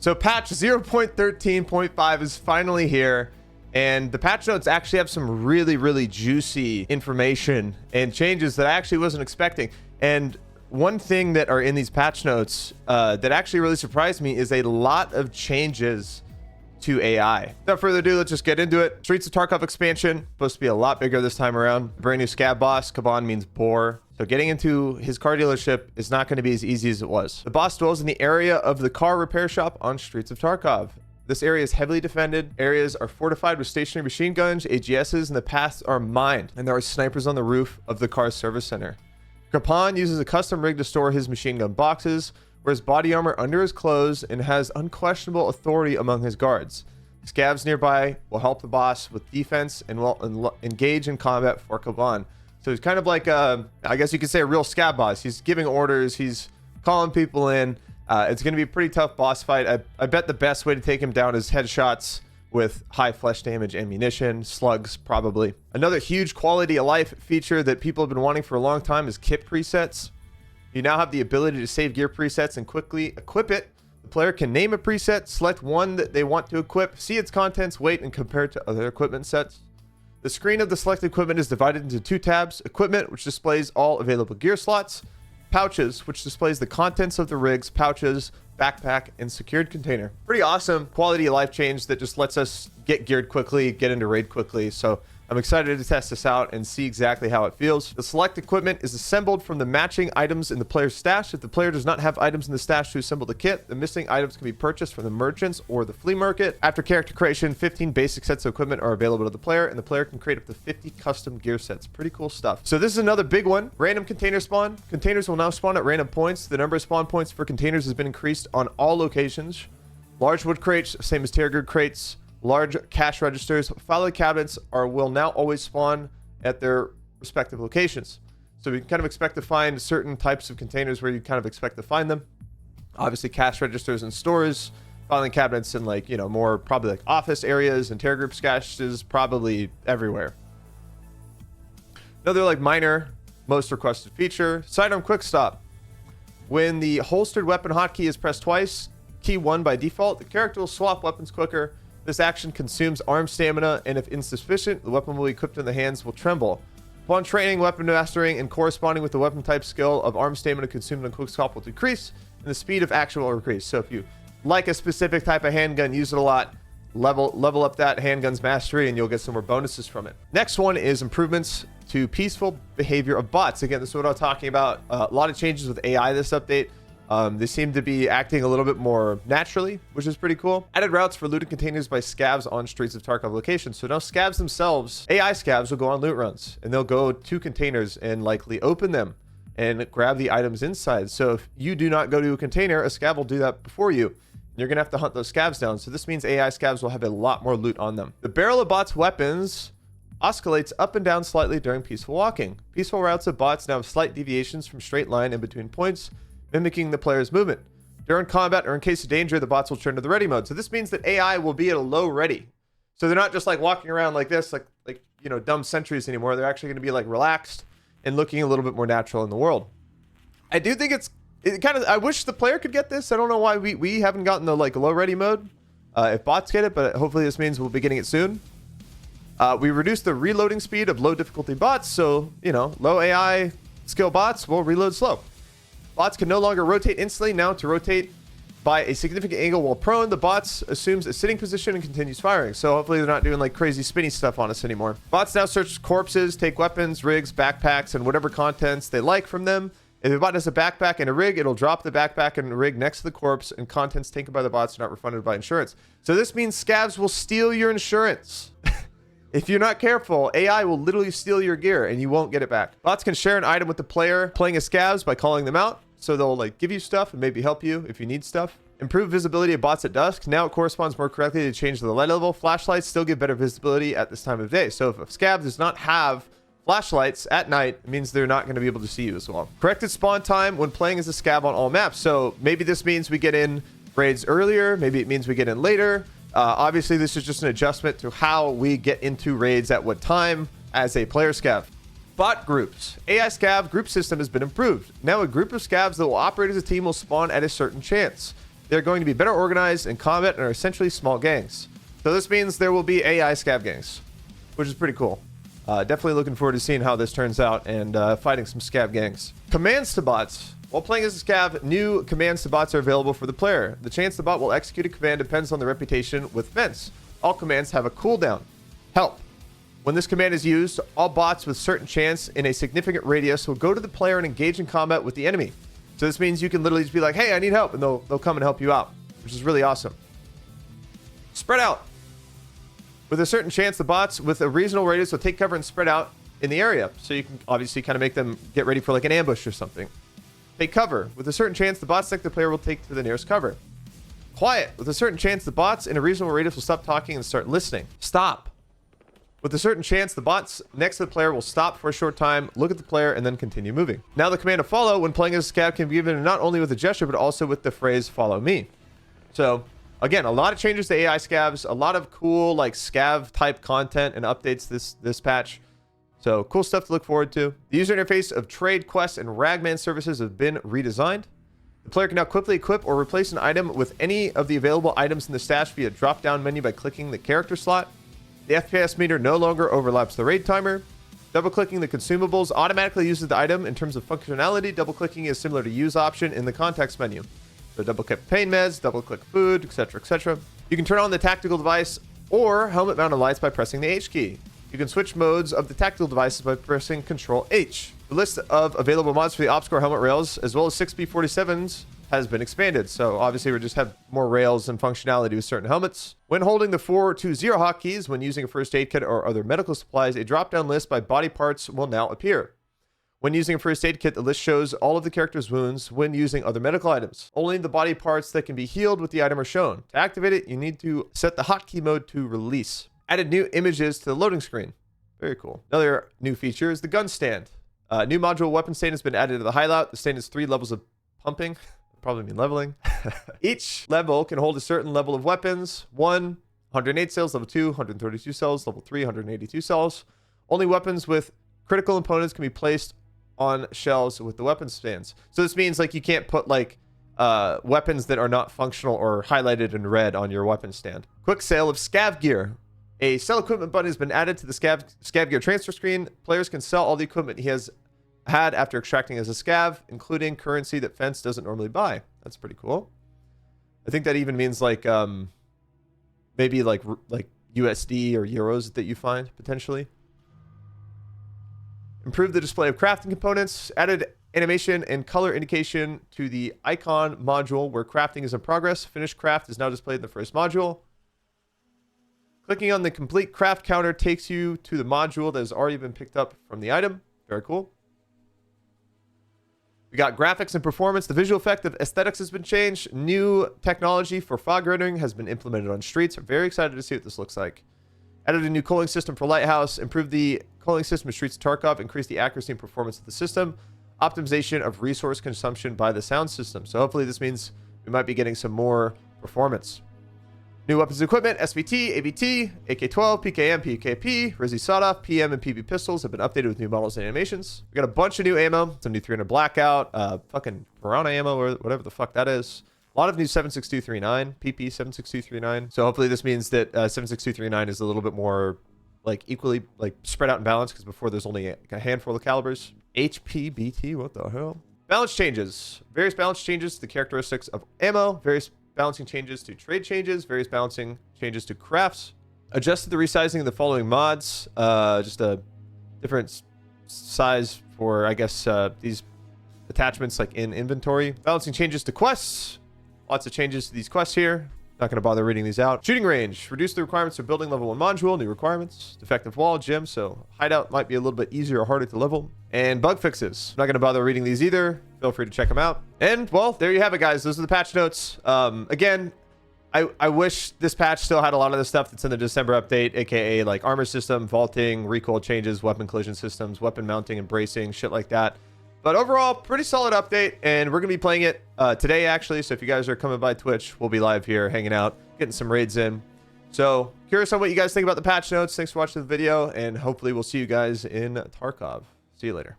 So patch 0.13.5 is finally here, and the patch notes actually have some really juicy information and changes that I actually wasn't expecting. And one thing that are in these patch notes that actually really surprised me is a lot of changes to AI. Without further ado, let's just get into it. Streets of Tarkov expansion, supposed to be a lot bigger this time around. Brand new scab boss, Kaban means boar. So getting into his car dealership is not going to be as easy as it was. The boss dwells in the area of the car repair shop on Streets of Tarkov. This area is heavily defended. Areas are fortified with stationary machine guns, AGSs, and the paths are mined. And there are snipers on the roof of the car service center. Kapan uses a custom rig to store his machine gun boxes, wears body armor under his clothes, and has unquestionable authority among his guards. Scavs nearby will help the boss with defense and will engage in combat for Kaban. So he's kind of like, I guess you could say, a real scab boss. He's giving orders. He's calling people in. It's going to be a pretty tough boss fight. I bet the best way to take him down is headshots with high flesh damage ammunition, slugs probably. Another huge quality of life feature that people have been wanting for a long time is kit presets. You now have the ability to save gear presets and quickly equip it. The player can name a preset, select one that they want to equip, see its contents, weight, and compare it to other equipment sets. The screen of the selected equipment is divided into two tabs: equipment, which displays all available gear slots; pouches, which displays the contents of the rigs, pouches, backpack, and secured container. Pretty awesome quality of life change that just lets us get geared quickly, get into raid quickly. So I'm excited to test this out and see exactly how it feels. The select equipment is assembled from the matching items in the player's stash. If the player does not have items in the stash to assemble the kit, the missing items can be purchased from the merchants or the flea market. After character creation, 15 basic sets of equipment are available to the player, and the player can create up to 50 custom gear sets. Pretty cool stuff. So this is another big one. Random container spawn. Containers will now spawn at random points. The number of spawn points for containers has been increased on all locations. Large wood crates, same as Terrorgrid crates. Large cash registers, filing cabinets will now always spawn at their respective locations. So we can kind of expect to find certain types of containers where you kind of expect to find them. Obviously, cash registers in stores, filing cabinets in, like, you know, more probably like office areas, and Terrorgrid stashes probably everywhere. Another like minor, most requested feature: sidearm quick stop. When the holstered weapon hotkey is pressed twice, key 1 by default, the character will swap weapons quicker. This action consumes arm stamina, and if insufficient, the weapon will be equipped in the hands will tremble. Upon training, weapon mastering, and corresponding with the weapon type skill of arm stamina consumed on quick stop will decrease, and the speed of action will increase. So if you like a specific type of handgun, use it a lot, level up that handgun's mastery, and you'll get some more bonuses from it. Next one is improvements to peaceful behavior of bots. Again, this is what I'm talking about. A lot of changes with AI this update. They seem to be acting a little bit more naturally, which is pretty cool. Added routes for looting containers by scavs on Streets of Tarkov locations. So now scavs themselves, AI scavs, will go on loot runs, and they'll go to containers and likely open them and grab the items inside. So if you do not go to a container, a scav will do that before you. You're gonna have to hunt those scavs down. So this means AI scavs will have a lot more loot on them. The barrel of bots' weapons oscillates up and down slightly during peaceful walking. Peaceful routes of bots now have slight deviations from straight line in between points, mimicking the player's movement. During combat or in case of danger, the bots will turn to the ready mode. So this means that AI will be at a low ready. So they're not just like walking around like this, like you know, dumb sentries anymore. They're actually going to be like relaxed and looking a little bit more natural in the world. I do think it kind of, I wish the player could get this. I don't know why we haven't gotten the like low ready mode if bots get it, but hopefully this means we'll be getting it soon. We reduced the reloading speed of low difficulty bots, so you know, low AI skill bots will reload slow. Bots can no longer rotate instantly. Now to rotate by a significant angle while prone, the bots assumes a sitting position and continues firing. So hopefully they're not doing like crazy spinny stuff on us anymore. Bots now search corpses, take weapons, rigs, backpacks, and whatever contents they like from them. If a bot has a backpack and a rig, it'll drop the backpack and the rig next to the corpse, and contents taken by the bots are not refunded by insurance. So this means scavs will steal your insurance. If you're not careful, AI will literally steal your gear and you won't get it back. Bots can share an item with the player playing as scavs by calling them out. So they'll like give you stuff and maybe help you if you need stuff. Improved visibility of bots at dusk. Now it corresponds more correctly to change the light level. Flashlights still give better visibility at this time of day. So if a scav does not have flashlights at night, it means they're not going to be able to see you as well. Corrected spawn time when playing as a scav on all maps. So maybe this means we get in raids earlier. Maybe it means we get in later. Obviously, this is just an adjustment to how we get into raids at what time as a player scav. Bot groups. AI scav group system has been improved. Now a group of scavs that will operate as a team will spawn at a certain chance. They're going to be better organized in combat and are essentially small gangs. So this means there will be AI scav gangs, which is pretty cool. Definitely looking forward to seeing how this turns out and fighting some scav gangs. Commands to bots. While playing as a scav, new commands to bots are available for the player. The chance the bot will execute a command depends on the reputation with Fence. All commands have a cooldown. Help. When this command is used, all bots with certain chance in a significant radius will go to the player and engage in combat with the enemy. So this means you can literally just be like, hey, I need help, and they'll come and help you out, which is really awesome. Spread out. With a certain chance, the bots with a reasonable radius will take cover and spread out in the area. So you can obviously kind of make them get ready for like an ambush or something. Take cover. With a certain chance, the bot select the player will take to the nearest cover. Quiet. With a certain chance, the bots in a reasonable radius will stop talking and start listening. Stop. With a certain chance, the bots next to the player will stop for a short time, look at the player, and then continue moving. Now the command to follow when playing as a scav can be given not only with a gesture, but also with the phrase follow me. So again, a lot of changes to AI scavs, a lot of cool like scav type content and updates this patch. So cool stuff to look forward to. The user interface of trade, quests, and Ragman services have been redesigned. The player can now quickly equip or replace an item with any of the available items in the stash via drop-down menu by clicking the character slot. The FPS meter no longer overlaps the raid timer. Double-clicking the consumables automatically uses the item. In terms of functionality, double-clicking is similar to use option in the context menu. So double-click pain meds, double-click food, etc., etc. You can turn on the tactical device or helmet-mounted lights by pressing the H key. You can switch modes of the tactical devices by pressing Control H. The list of available mods for the OpsCore helmet rails, as well as 6B47s, has been expanded. So obviously we just have more rails and functionality with certain helmets. When holding the 420 hotkeys, when using a first aid kit or other medical supplies, a drop-down list by body parts will now appear. When using a first aid kit, the list shows all of the character's wounds when using other medical items. Only the body parts that can be healed with the item are shown. To activate it, you need to set the hotkey mode to release. Added new images to the loading screen. Very cool. Another new feature is the gun stand. New module weapon stand has been added to the hideout. The stand has 3 levels of pumping. Probably mean leveling. Each level can hold a certain level of weapons. 1, 108 cells. Level 2, 132 cells. Level 3, 182 cells. Only weapons with critical components can be placed on shelves with the weapon stands. So this means like you can't put like weapons that are not functional or highlighted in red on your weapon stand. Quick sale of scav gear. A sell equipment button has been added to the scav gear transfer screen. Players can sell all the equipment he has had after extracting as a scav, including currency that Fence doesn't normally buy. That's pretty cool. I think that even means like maybe like USD or euros that you find potentially. Improve the display of crafting components. Added animation and color indication to the icon module where crafting is in progress. Finished craft is now displayed in the first module. Clicking on the complete craft counter takes you to the module that has already been picked up from the item. Very cool. We got graphics and performance. The visual effect of aesthetics has been changed. New technology for fog rendering has been implemented on streets. I'm very excited to see what this looks like. Added a new cooling system for Lighthouse. Improved the cooling system of Streets of Tarkov. Increased the accuracy and performance of the system. Optimization of resource consumption by the sound system. So hopefully this means we might be getting some more performance. New weapons and equipment, SVT, AVT, AK-12, PKM, PKP, Rizzy Sawed-Off, PM, and PB pistols have been updated with new models and animations. We got a bunch of new ammo, some new 300 Blackout, fucking Piranha ammo, or whatever the fuck that is. A lot of new 7.6239, PP 7.6239. So hopefully this means that 7.6239 is a little bit more like equally like spread out and balanced, because before there's only a handful of calibers. HPBT, what the hell? Balance changes. Various balance changes to the characteristics of ammo. Various balancing changes to trade changes, various balancing changes to crafts. Adjusted the resizing of the following mods. Just a different size for, I guess, these attachments like in inventory. Balancing changes to quests. Lots of changes to these quests here. Not going to bother reading these out. Shooting range. Reduce the requirements for building level 1 module. New requirements. Defective wall, gym. So hideout might be a little bit easier or harder to level. And bug fixes. Not going to bother reading these either. Feel free to check them out. And, well, there you have it, guys. Those are the patch notes. Again, I wish this patch still had a lot of the stuff that's in the December update, aka like armor system, vaulting, recoil changes, weapon collision systems, weapon mounting and bracing, shit like that. But overall, pretty solid update, and we're going to be playing it today, actually. So if you guys are coming by Twitch, we'll be live here, hanging out, getting some raids in. So curious on what you guys think about the patch notes. Thanks for watching the video, and hopefully we'll see you guys in Tarkov. See you later.